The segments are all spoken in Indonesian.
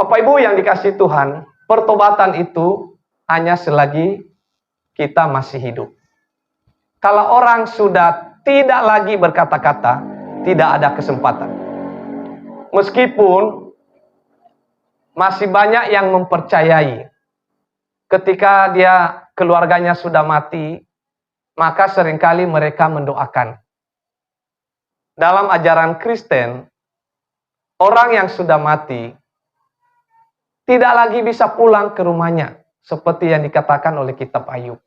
Bapak Ibu yang dikasihi Tuhan, pertobatan itu hanya selagi kita masih hidup. Kalau orang sudah tidak lagi berkata-kata, tidak ada kesempatan. Meskipun masih banyak yang mempercayai ketika keluarganya sudah mati, maka seringkali mereka mendoakan. Dalam ajaran Kristen, orang yang sudah mati tidak lagi bisa pulang ke rumahnya, seperti yang dikatakan oleh kitab Ayub.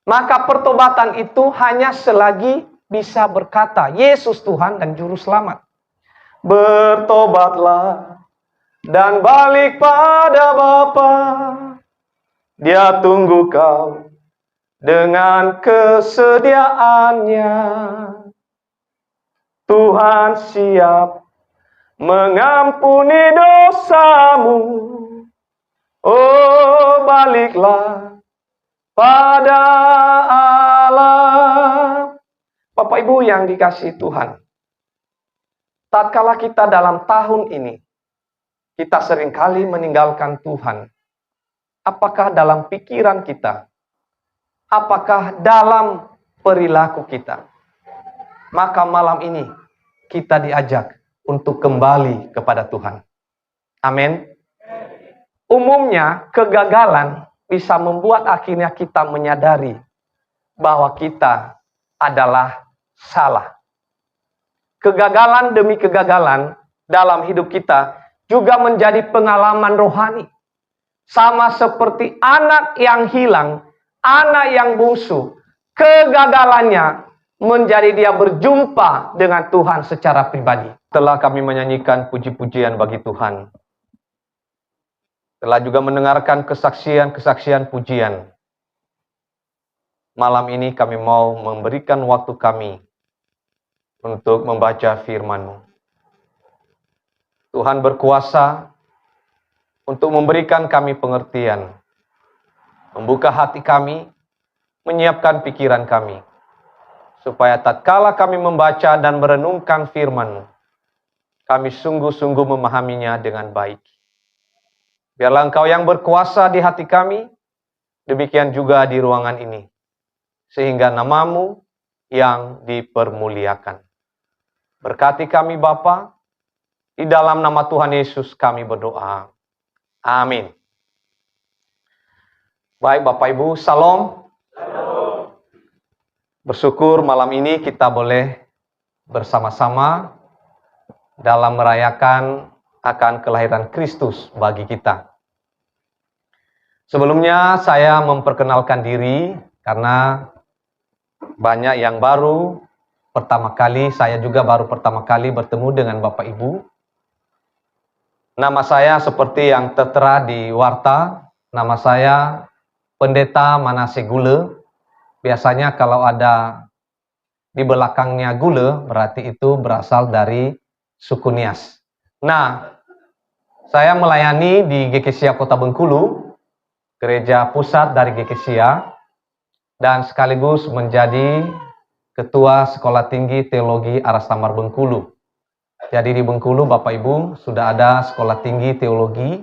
Maka pertobatan itu hanya selagi bisa berkata, Yesus Tuhan dan Juru Selamat. Bertobatlah dan balik pada Bapa. Dia tunggu kau dengan kesediaannya. Tuhan siap mengampuni dosamu. Oh, baliklah pada Allah. Bapak Ibu yang dikasihi Tuhan, tatkala kita dalam tahun ini, kita seringkali meninggalkan Tuhan. Apakah dalam pikiran kita? Apakah dalam perilaku kita? Maka malam ini kita diajak untuk kembali kepada Tuhan. Amin. Umumnya kegagalan bisa membuat akhirnya kita menyadari bahwa kita adalah salah. Kegagalan demi kegagalan dalam hidup kita juga menjadi pengalaman rohani. Sama seperti anak yang hilang, anak yang bungsu, kegagalannya menjadi dia berjumpa dengan Tuhan secara pribadi. Setelah kami menyanyikan puji-pujian bagi Tuhan, telah juga mendengarkan kesaksian-kesaksian pujian, malam ini kami mau memberikan waktu kami untuk membaca firman-Mu. Tuhan berkuasa untuk memberikan kami pengertian, membuka hati kami, menyiapkan pikiran kami, supaya tatkala kami membaca dan merenungkan firman-Mu, kami sungguh-sungguh memahaminya dengan baik. Biarlah Engkau yang berkuasa di hati kami, demikian juga di ruangan ini, sehingga nama-Mu yang dipermuliakan. Berkati kami Bapa, di dalam nama Tuhan Yesus kami berdoa. Amin. Baik Bapak Ibu, Salam. Bersyukur malam ini kita boleh bersama-sama dalam merayakan akan kelahiran Kristus bagi kita. Sebelumnya saya memperkenalkan diri karena banyak yang baru pertama kali, saya juga baru pertama kali bertemu dengan Bapak Ibu. Nama saya seperti yang tertera di warta, nama saya Pendeta Manase Gule. Biasanya kalau ada di belakangnya Gule, berarti itu berasal dari suku Nias. Nah, saya melayani di GKSIA Kota Bengkulu, gereja pusat dari GKSIA, dan sekaligus menjadi Ketua Sekolah Tinggi Teologi Aras Samar Bengkulu. Jadi di Bengkulu Bapak Ibu sudah ada Sekolah Tinggi Teologi,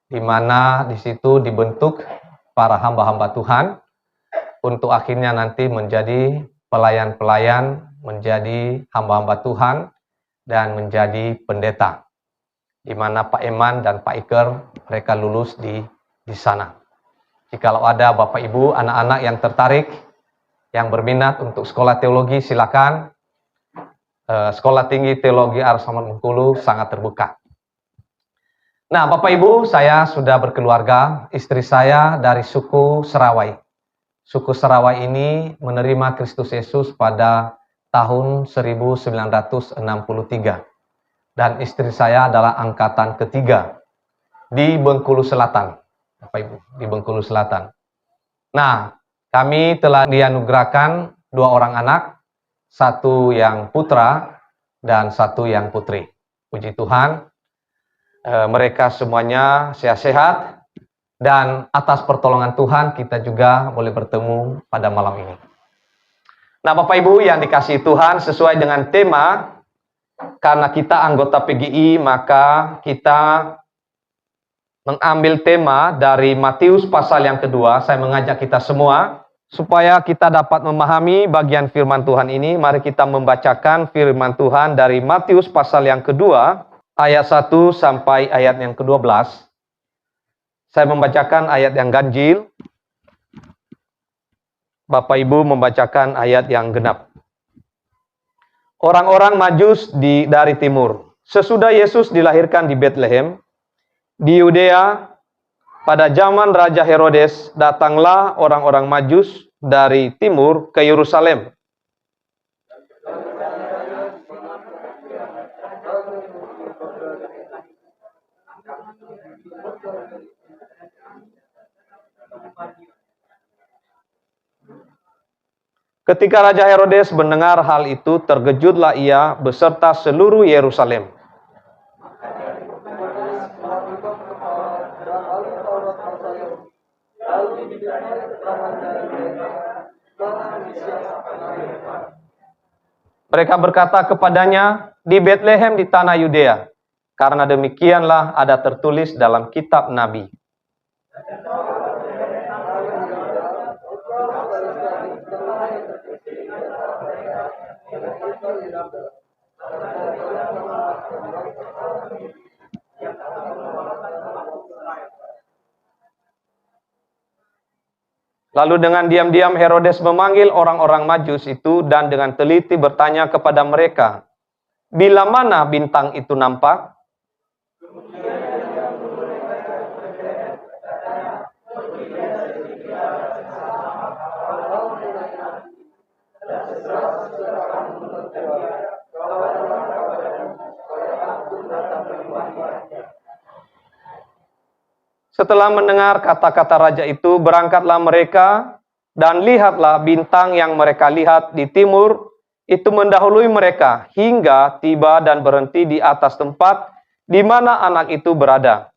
di mana di situ dibentuk para hamba-hamba Tuhan untuk akhirnya nanti menjadi pelayan-pelayan, menjadi hamba-hamba Tuhan, dan menjadi pendeta. Di mana Pak Eman dan Pak Iker mereka lulus di sana. Jikalau ada Bapak Ibu, anak-anak yang tertarik, yang berminat untuk sekolah teologi, silakan. Sekolah Tinggi Teologi Aras Samar Bengkulu sangat terbuka. Nah, Bapak Ibu, saya sudah berkeluarga. Istri saya dari suku Serawai. Suku Serawai ini menerima Kristus Yesus pada tahun 1963. Dan istri saya adalah angkatan ketiga di Bengkulu Selatan. Bapak Ibu, di Bengkulu Selatan. Nah, kami telah dianugerahkan 2 orang anak, satu yang putra dan satu yang putri. Puji Tuhan, mereka semuanya sehat-sehat, dan atas pertolongan Tuhan kita juga boleh bertemu pada malam ini. Nah, Bapak Ibu yang dikasihi Tuhan, sesuai dengan tema, karena kita anggota PGI, maka kita mengambil tema dari Matius pasal yang kedua. Saya mengajak kita semua supaya kita dapat memahami bagian firman Tuhan ini. Mari kita membacakan firman Tuhan dari Matius pasal yang kedua, ayat 1 sampai ayat yang ke-12. Saya membacakan ayat yang ganjil. Bapak Ibu membacakan ayat yang genap. Orang-orang Majus dari timur. Sesudah Yesus dilahirkan di Betlehem, di Yudea, pada zaman Raja Herodes, datanglah orang-orang Majus dari timur ke Yerusalem. Ketika Raja Herodes mendengar hal itu, terkejutlah ia beserta seluruh Yerusalem. Mereka berkata kepadanya, di Betlehem di tanah Yudea, karena demikianlah ada tertulis dalam kitab Nabi. Lalu dengan diam-diam Herodes memanggil orang-orang Majus itu dan dengan teliti bertanya kepada mereka, bila mana bintang itu nampak? Setelah mendengar kata-kata raja itu, berangkatlah mereka, dan lihatlah bintang yang mereka lihat di timur, itu mendahului mereka, hingga tiba dan berhenti di atas tempat di mana anak itu berada.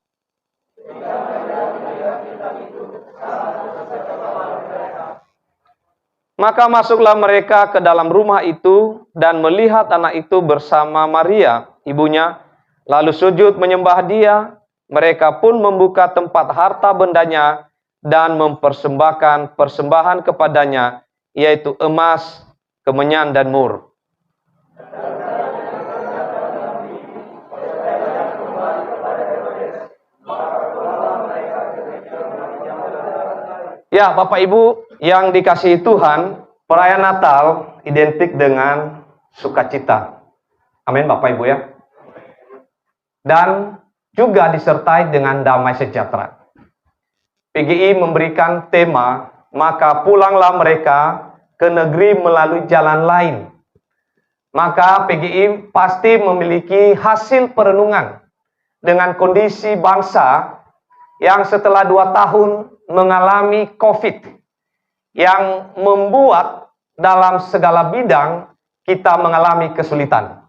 Maka masuklah mereka ke dalam rumah itu, dan melihat anak itu bersama Maria, ibunya, lalu sujud menyembah dia. Mereka pun membuka tempat harta bendanya dan mempersembahkan persembahan kepadanya, yaitu emas, kemenyan, dan mur. Ya, Bapak Ibu yang dikasihi Tuhan, perayaan Natal identik dengan sukacita. Amin, Bapak Ibu ya. Dan juga disertai dengan damai sejahtera. PGI memberikan tema, maka pulanglah mereka ke negeri melalui jalan lain. Maka PGI pasti memiliki hasil perenungan dengan kondisi bangsa yang setelah 2 tahun mengalami COVID, yang membuat dalam segala bidang kita mengalami kesulitan.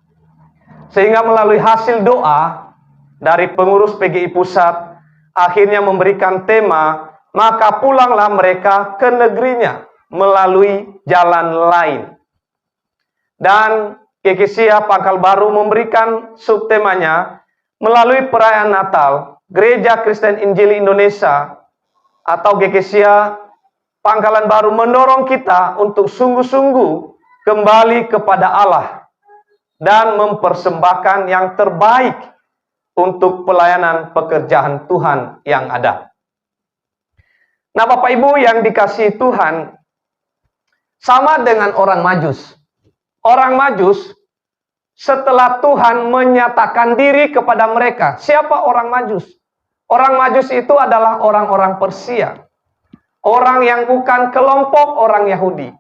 Sehingga melalui hasil doa dari pengurus PGI Pusat, akhirnya memberikan tema, maka pulanglah mereka ke negerinya melalui jalan lain. Dan GKSIA Pangkal Baru memberikan subtemanya, melalui perayaan Natal, Gereja Kristen Injili Indonesia atau GKSIA Pangkalan Baru mendorong kita untuk sungguh-sungguh kembali kepada Allah dan mempersembahkan yang terbaik untuk pelayanan pekerjaan Tuhan yang ada. Nah, Bapak Ibu yang dikasihi Tuhan, sama dengan orang Majus. Orang Majus, setelah Tuhan menyatakan diri kepada mereka. Siapa orang Majus? Orang Majus itu adalah orang-orang Persia. Orang yang bukan kelompok orang Yahudi.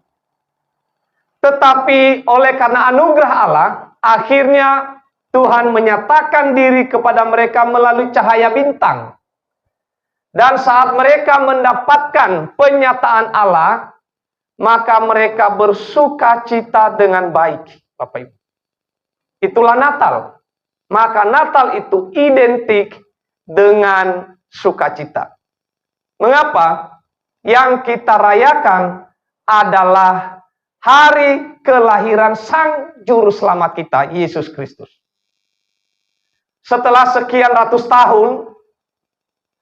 Tetapi oleh karena anugerah Allah, akhirnya Tuhan menyatakan diri kepada mereka melalui cahaya bintang. Dan saat mereka mendapatkan penyataan Allah, maka mereka bersuka cita dengan baik. Bapak Ibu. Itulah Natal. Maka Natal itu identik dengan sukacita. Mengapa? Yang kita rayakan adalah hari kelahiran Sang Juru Selamat kita, Yesus Kristus. Setelah sekian ratus tahun,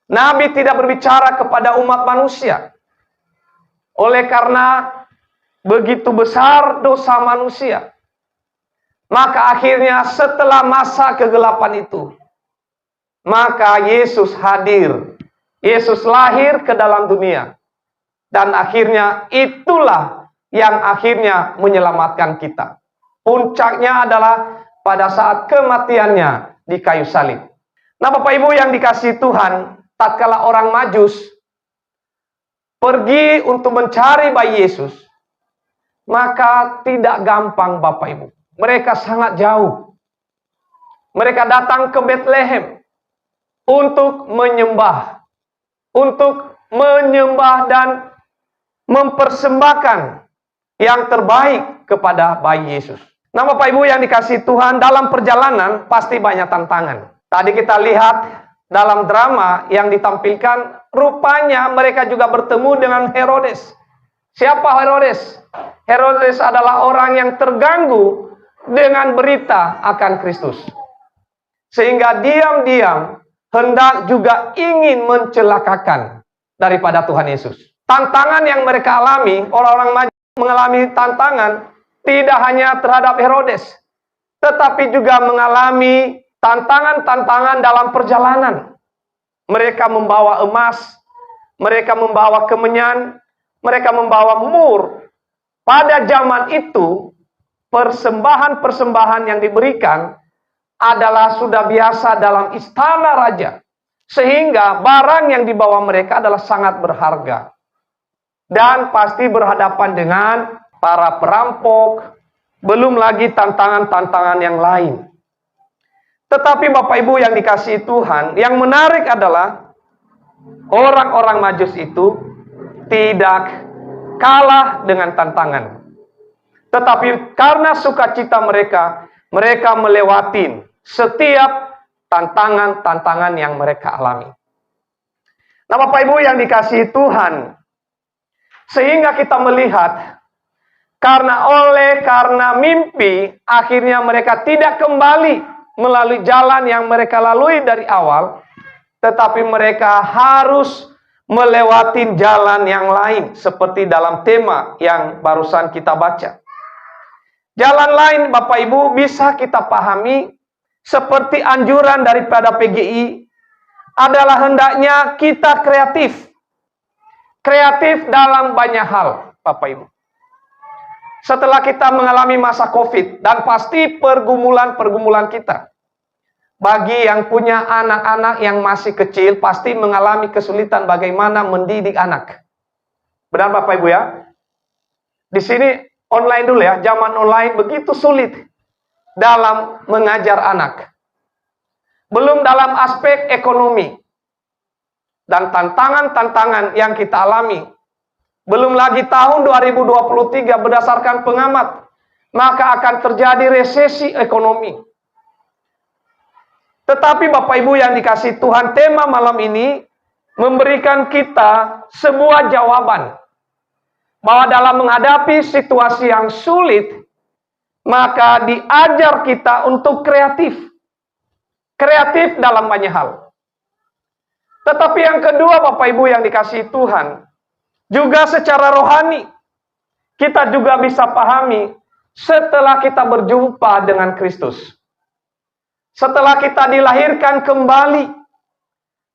Nabi tidak berbicara kepada umat manusia. Oleh karena begitu besar dosa manusia, maka akhirnya setelah masa kegelapan itu, maka Yesus hadir. Yesus lahir ke dalam dunia. Dan akhirnya itulah yang akhirnya menyelamatkan kita. Puncaknya adalah pada saat kematiannya di kayu salib. Nah, Bapak Ibu yang dikasihi Tuhan, tatkala orang Majus pergi untuk mencari bayi Yesus, maka tidak gampang Bapak Ibu. Mereka sangat jauh. Mereka datang ke Betlehem untuk menyembah. Untuk menyembah dan mempersembahkan yang terbaik kepada bayi Yesus. Nah, Bapak Ibu yang dikasihi Tuhan, dalam perjalanan pasti banyak tantangan. Tadi kita lihat dalam drama yang ditampilkan, rupanya mereka juga bertemu dengan Herodes. Siapa Herodes? Herodes adalah orang yang terganggu dengan berita akan Kristus. Sehingga diam-diam hendak juga ingin mencelakakan daripada Tuhan Yesus. Tantangan yang mereka alami, orang-orang Majus mengalami tantangan tidak hanya terhadap Herodes, tetapi juga mengalami tantangan-tantangan dalam perjalanan. Mereka membawa emas, mereka membawa kemenyan, mereka membawa mur. Pada zaman itu, persembahan-persembahan yang diberikan adalah sudah biasa dalam istana raja. Sehingga barang yang dibawa mereka adalah sangat berharga. Dan pasti berhadapan dengan para perampok, belum lagi tantangan-tantangan yang lain. Tetapi Bapak Ibu yang dikasihi Tuhan, yang menarik adalah orang-orang Majus itu tidak kalah dengan tantangan. Tetapi karena sukacita mereka, mereka melewati setiap tantangan-tantangan yang mereka alami. Nah, Bapak Ibu yang dikasihi Tuhan, sehingga kita melihat karena mimpi, akhirnya mereka tidak kembali melalui jalan yang mereka lalui dari awal, tetapi mereka harus melewati jalan yang lain, seperti dalam tema yang barusan kita baca. Jalan lain, Bapak Ibu, bisa kita pahami seperti anjuran daripada PGI adalah hendaknya kita kreatif. Kreatif dalam banyak hal, Bapak Ibu. Setelah kita mengalami masa COVID, dan pasti pergumulan-pergumulan kita. Bagi yang punya anak-anak yang masih kecil, pasti mengalami kesulitan bagaimana mendidik anak. Benar Bapak Ibu ya? Di sini online dulu ya, zaman online begitu sulit dalam mengajar anak. Belum dalam aspek ekonomi. Dan tantangan-tantangan yang kita alami. Belum lagi tahun 2023 berdasarkan pengamat, maka akan terjadi resesi ekonomi. Tetapi Bapak Ibu yang dikasihi Tuhan, tema malam ini memberikan kita sebuah jawaban. Bahwa dalam menghadapi situasi yang sulit, maka diajar kita untuk kreatif. Kreatif dalam banyak hal. Tetapi yang kedua Bapak Ibu yang dikasihi Tuhan, juga secara rohani, kita juga bisa pahami setelah kita berjumpa dengan Kristus. Setelah kita dilahirkan kembali,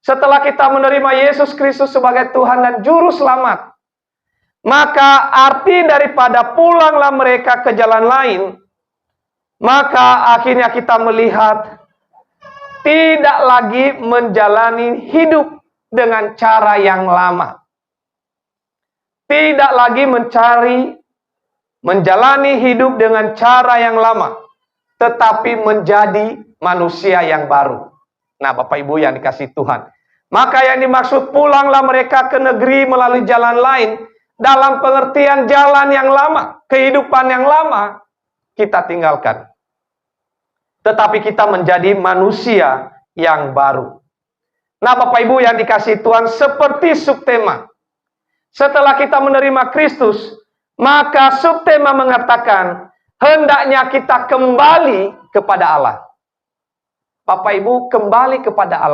setelah kita menerima Yesus Kristus sebagai Tuhan dan Juru Selamat, maka arti daripada pulanglah mereka ke jalan lain, maka akhirnya kita melihat tidak lagi menjalani hidup dengan cara yang lama. Tidak lagi menjalani hidup dengan cara yang lama, tetapi menjadi manusia yang baru. Nah, Bapak Ibu yang dikasihi Tuhan, maka yang dimaksud pulanglah mereka ke negeri melalui jalan lain, dalam pengertian jalan yang lama, kehidupan yang lama, kita tinggalkan. Tetapi kita menjadi manusia yang baru. Nah, Bapak Ibu yang dikasihi Tuhan, seperti subtema. Setelah kita menerima Kristus, maka subtema mengatakan, hendaknya kita kembali kepada Allah. Bapak Ibu, kembali kepada Allah